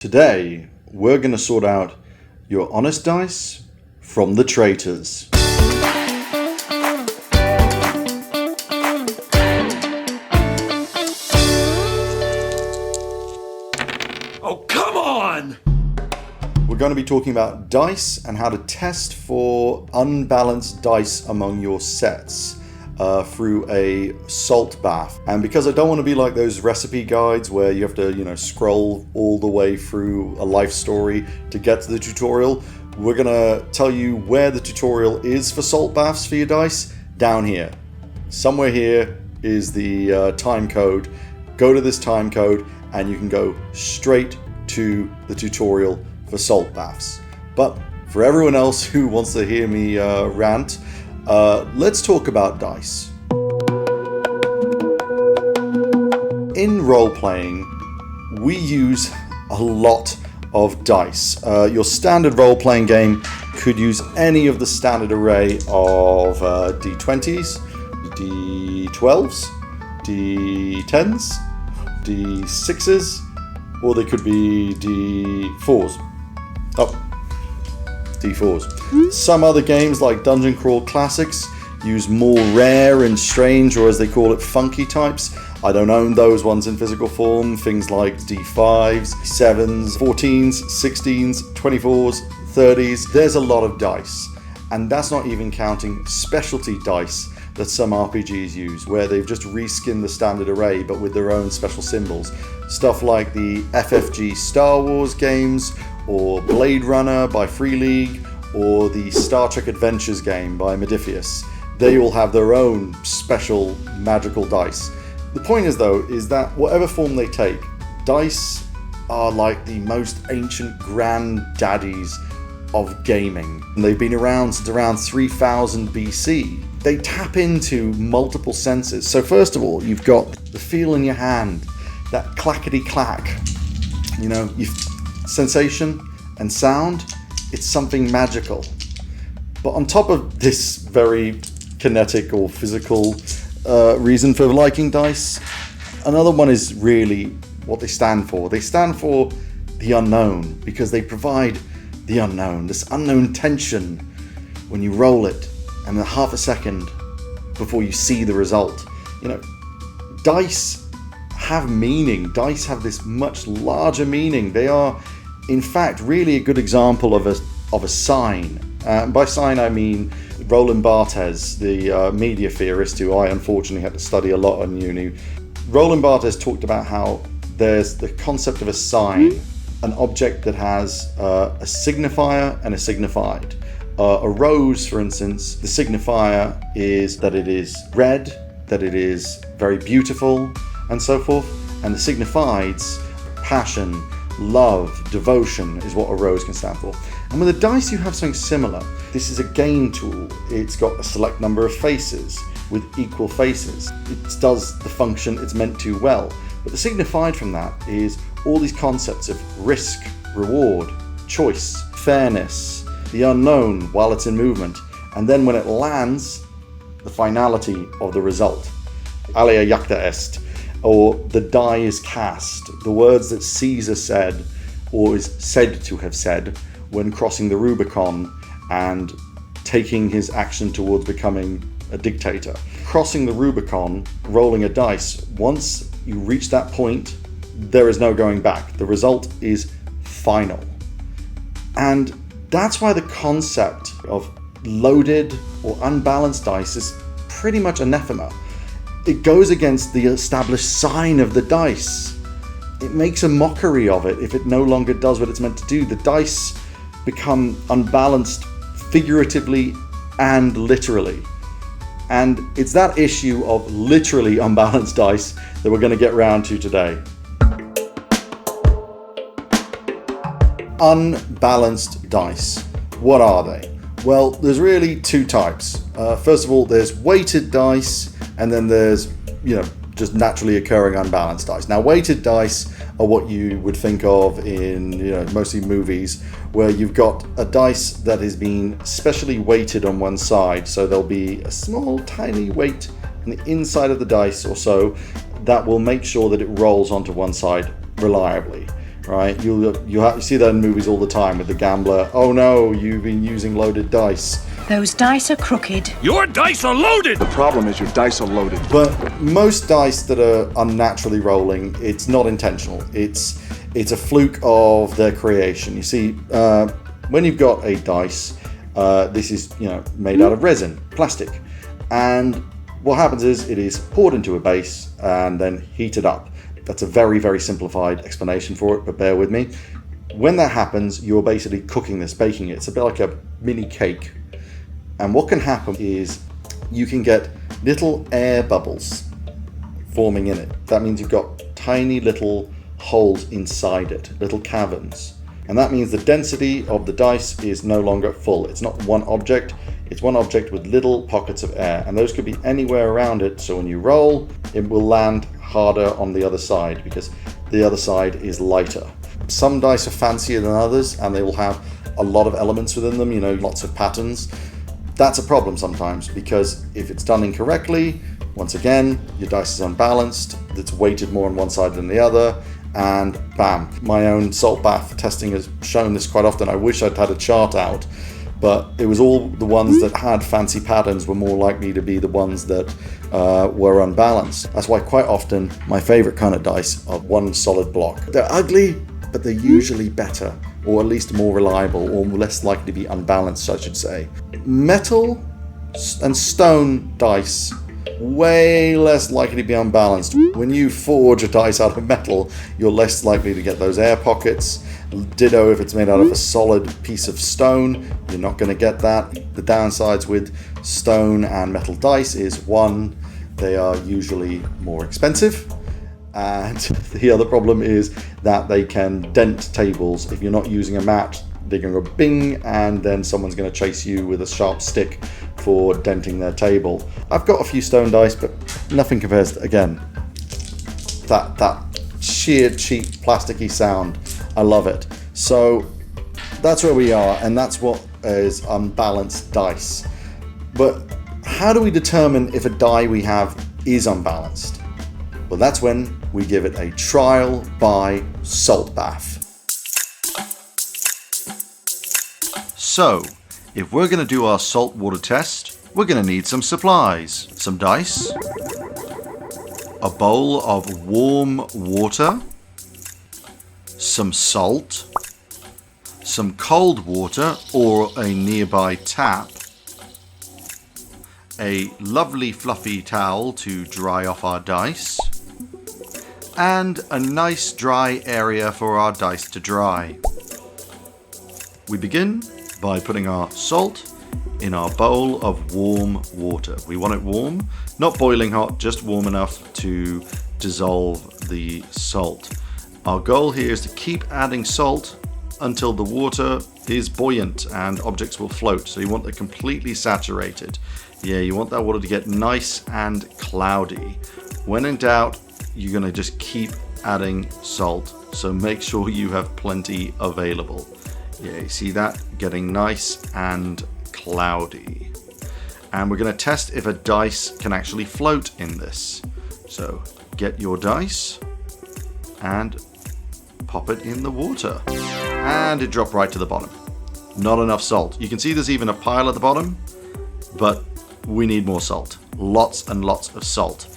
Today, we're going to sort out your honest dice from the traitors. Oh, come on! We're going to be talking about dice and how to test for unbalanced dice among your sets through a salt bath. And because I don't want to be like those recipe guides where you have to, scroll all the way through a life story to get to the tutorial, we're going to tell you where the tutorial is for salt baths for your dice, down here. Somewhere here is the time code. Go to this time code and you can go straight to the tutorial for salt baths. But for everyone else who wants to hear me rant, let's talk about dice. In role-playing, we use a lot of dice. Your standard role-playing game could use any of the standard array of D20s, D12s, D10s, D6s, or they could be D4s. D4s. Some other games like Dungeon Crawl Classics use more rare and strange, or as they call it, funky types. I don't own those ones in physical form. Things like D5s, 7s, 14s, 16s, 24s, 30s. There's a lot of dice. And that's not even counting specialty dice that some RPGs use, where they've just reskinned the standard array but with their own special symbols. Stuff like the FFG Star Wars games, or Blade Runner by Free League, or the Star Trek Adventures game by Modiphius. They all have their own special magical dice. The point is, though, is that whatever form they take, dice are like the most ancient granddaddies of gaming. And they've been around since around 3000 BC. They tap into multiple senses. So first of all, you've got the feel in your hand, that clackity clack. Sensation and sound, it's something magical. But on top of this very kinetic or physical reason for liking dice, another one is really what they stand for. They stand for the unknown, because they provide the unknown, this unknown tension when you roll it and a half a second before you see the result. Dice have meaning. Dice have this much larger meaning. They are, in fact, really a good example of a sign. By sign, I mean Roland Barthes, the media theorist who I unfortunately had to study a lot on uni. Roland Barthes talked about how there's the concept of a sign, an object that has a signifier and a signified. A rose, for instance, the signifier is that it is red, that it is very beautiful, and so forth. And the signifieds, passion, love, devotion, is what a rose can stand for. And with a dice, you have something similar. This is a game tool. It's got a select number of faces with equal faces. It does the function it's meant to well. But the signified from that is all these concepts of risk, reward, choice, fairness, the unknown while it's in movement, and then when it lands, the finality of the result. Alia jacta est, or the die is cast, the words that Caesar said, or is said to have said, when crossing the Rubicon and taking his action towards becoming a dictator. Crossing the Rubicon, rolling a dice, once you reach that point, there is no going back. The result is final. And that's why the concept of loaded or unbalanced dice is pretty much anathema. It goes against the established sign of the dice. It makes a mockery of it if it no longer does what it's meant to do. The dice become unbalanced figuratively and literally. And it's that issue of literally unbalanced dice that we're going to get round to today. Unbalanced dice. What are they? Well, there's really two types. First of all, there's weighted dice, and then there's, just naturally occurring unbalanced dice. Now, weighted dice are what you would think of in, mostly movies, where you've got a dice that has been specially weighted on one side. So there'll be a small, tiny weight on the inside of the dice or so that will make sure that it rolls onto one side reliably. right? You see that in movies all the time with the gambler. Oh no, you've been using loaded dice. Those dice are crooked. Your dice are loaded! The problem is your dice are loaded. But most dice that are unnaturally rolling, it's not intentional. It's a fluke of their creation. You see, when you've got a dice, this is made out of resin, plastic, and what happens is it is poured into a base and then heated up. That's a very, very simplified explanation for it, but bear with me. When that happens, you're basically cooking this, baking it. It's a bit like a mini cake. And what can happen is you can get little air bubbles forming in it. That means you've got tiny little holes inside it, little caverns. And that means the density of the dice is no longer full. It's not one object, it's one object with little pockets of air. And those could be anywhere around it, so when you roll, it will land harder on the other side because the other side is lighter. Some dice are fancier than others and they will have a lot of elements within them, lots of patterns. That's a problem sometimes because if it's done incorrectly, once again, your dice is unbalanced, it's weighted more on one side than the other, and bam. My own salt bath testing has shown this quite often. I wish I'd had a chart out, but it was all the ones that had fancy patterns were more likely to be the ones that were unbalanced. That's why quite often my favorite kind of dice are one solid block. They're ugly, but they're usually better, or at least more reliable, or less likely to be unbalanced, I should say. Metal and stone dice, way less likely to be unbalanced. When you forge a dice out of metal, you're less likely to get those air pockets. Ditto if it's made out of a solid piece of stone, you're not going to get that. The downsides with stone and metal dice is, one, they are usually more expensive. And the other problem is that they can dent tables. If you're not using a mat, they're going to go bing, and then someone's going to chase you with a sharp stick for denting their table. I've got a few stone dice, but nothing compares to, again, that sheer cheap plasticky sound. I love it. So that's where we are, and that's what is unbalanced dice. But how do we determine if a die we have is unbalanced? Well, that's when we give it a trial by salt bath. So, if we're going to do our saltwater test, we're going to need some supplies. Some dice, a bowl of warm water, some salt, some cold water or a nearby tap, a lovely fluffy towel to dry off our dice, and a nice dry area for our dice to dry. We begin by putting our salt in our bowl of warm water. We want it warm, not boiling hot, just warm enough to dissolve the salt. Our goal here is to keep adding salt until the water is buoyant and objects will float. So you want it completely saturated. Yeah, you want that water to get nice and cloudy. When in doubt, you're going to just keep adding salt. So make sure you have plenty available. Yeah, you see that? Getting nice and cloudy. And we're going to test if a dice can actually float in this. So get your dice and pop it in the water. And it dropped right to the bottom. Not enough salt. You can see there's even a pile at the bottom, but we need more salt. Lots and lots of salt.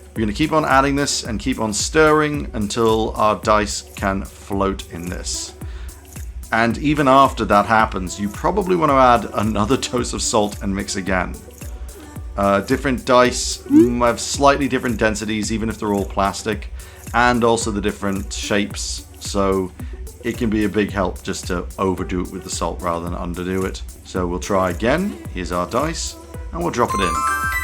We're going to keep on adding this and keep on stirring until our dice can float in this. And even after that happens, you probably want to add another dose of salt and mix again. Different dice have slightly different densities, even if they're all plastic, and also the different shapes. So it can be a big help just to overdo it with the salt rather than underdo it. So we'll try again. Here's our dice, and we'll drop it in.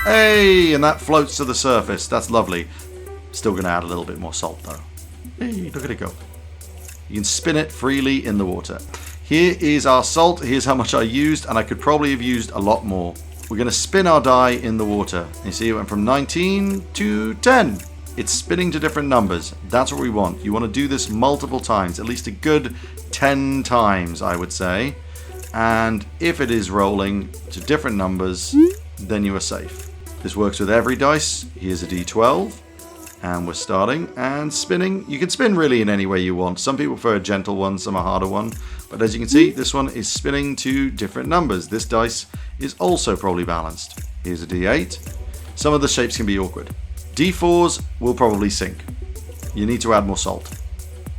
Hey, and that floats to the surface. That's lovely. Still going to add a little bit more salt though. Hey, look at it go. You can spin it freely in the water. Here is our salt. Here's how much I used, and I could probably have used a lot more. We're going to spin our die in the water. You see, it went from 19 to 10. It's spinning to different numbers. That's what we want. You want to do this multiple times, at least a good 10 times, I would say. And if it is rolling to different numbers, then you are safe. This works with every dice. Here's a D12. And we're starting and spinning. You can spin really in any way you want. Some people prefer a gentle one, some a harder one. But as you can see, this one is spinning to different numbers. This dice is also probably balanced. Here's a D8. Some of the shapes can be awkward. D4s will probably sink. You need to add more salt.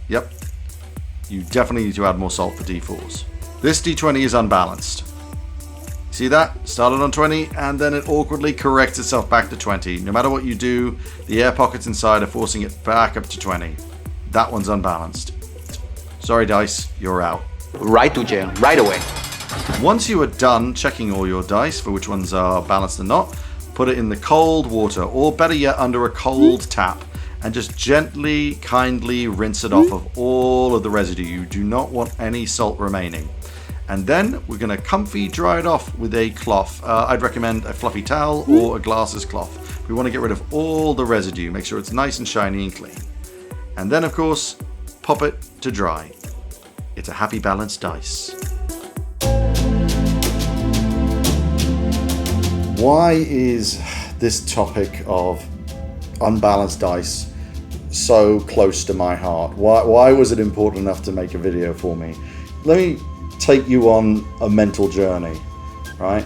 Yep. You definitely need to add more salt for D4s. This D20 is unbalanced. See that? Started on 20 and then it awkwardly corrects itself back to 20. No matter what you do, the air pockets inside are forcing it back up to 20. That one's unbalanced. Sorry dice, you're out. Right to jail, right away. Once you are done checking all your dice for which ones are balanced and not, put it in the cold water, or better yet under a cold tap, and just gently, kindly rinse it off of all of the residue. You do not want any salt remaining. And then we're going to comfy dry it off with a cloth. I'd recommend a fluffy towel or a glasses cloth. We want to get rid of all the residue, make sure it's nice and shiny and clean. And then of course, pop it to dry. It's a happy balanced dice. Why is this topic of unbalanced dice so close to my heart? Why was it important enough to make a video for me? Let me take you on a mental journey, right?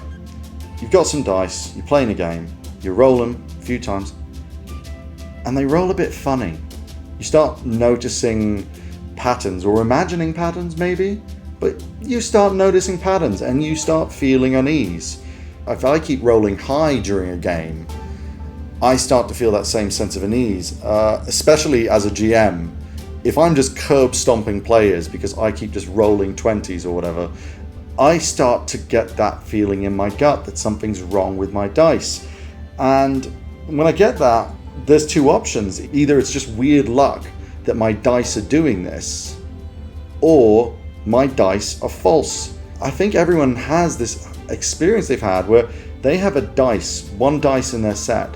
You've got some dice, you're playing a game, you roll them a few times, and they roll a bit funny. You start noticing patterns, or imagining patterns maybe, but you start noticing patterns and you start feeling unease. If I keep rolling high during a game, I start to feel that same sense of unease, especially as a GM. If I'm just curb stomping players because I keep just rolling 20s or whatever, I start to get that feeling in my gut that something's wrong with my dice. And when I get that, there's two options. Either it's just weird luck that my dice are doing this, or my dice are false. I think everyone has this experience they've had where they have one dice in their set,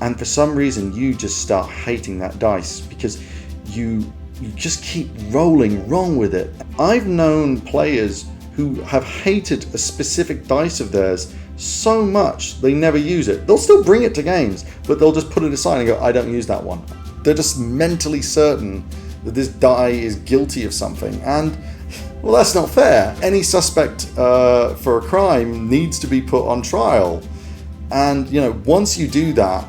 and for some reason you just start hating that dice because you just keep rolling wrong with it. I've known players who have hated a specific dice of theirs so much they never use it. They'll still bring it to games, but they'll just put it aside and go, I don't use that one. They're just mentally certain that this die is guilty of something. And, well, that's not fair. Any suspect for a crime needs to be put on trial. And, once you do that,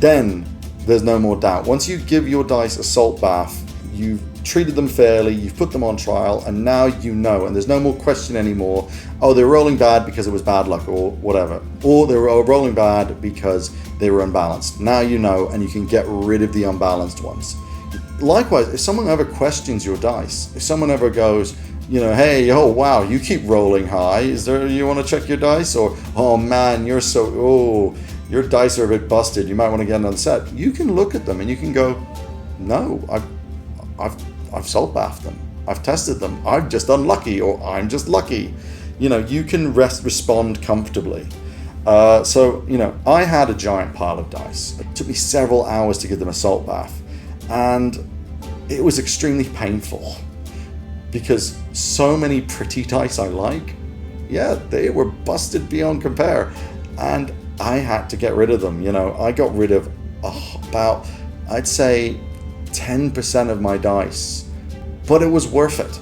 then there's no more doubt. Once you give your dice a salt bath, you've treated them fairly, you've put them on trial, and now you know, and there's no more question anymore, oh, they were rolling bad because it was bad luck or whatever, or they were rolling bad because they were unbalanced. Now you know, and you can get rid of the unbalanced ones. Likewise, if someone ever questions your dice, if someone ever goes, hey, oh wow, you keep rolling high, you want to check your dice? Or, oh man, your dice are a bit busted, you might want to get another set. You can look at them and you can go, no, I've salt bathed them. I've tested them. I'm just unlucky, or I'm just lucky. You can respond comfortably. I had a giant pile of dice. It took me several hours to give them a salt bath, and it was extremely painful because so many pretty dice I like, they were busted beyond compare, and I had to get rid of them. I got rid of about, I'd say, 10% of my dice, but it was worth it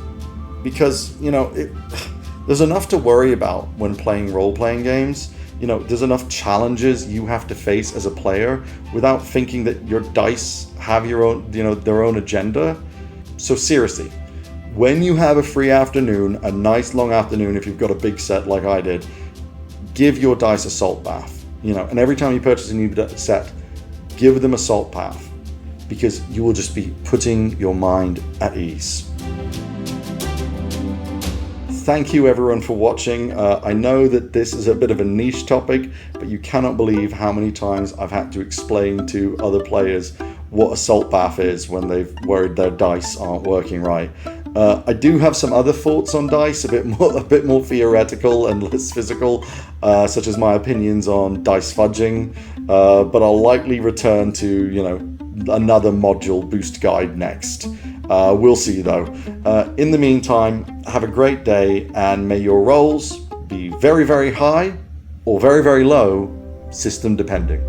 because there's enough to worry about when playing role-playing games. There's enough challenges you have to face as a player without thinking that your dice have their own agenda. So seriously, when you have a free afternoon, a nice long afternoon, if you've got a big set like I did, give your dice a salt bath. And every time you purchase a new set, give them a salt bath, because you will just be putting your mind at ease. Thank you everyone for watching. I know that this is a bit of a niche topic, but you cannot believe how many times I've had to explain to other players what a salt bath is when they've worried their dice aren't working right. I do have some other thoughts on dice, a bit more theoretical and less physical, such as my opinions on dice fudging, but I'll likely return to, another module boost guide next. We'll see though. In the meantime, have a great day, and may your rolls be very, very high or very, very low, system depending.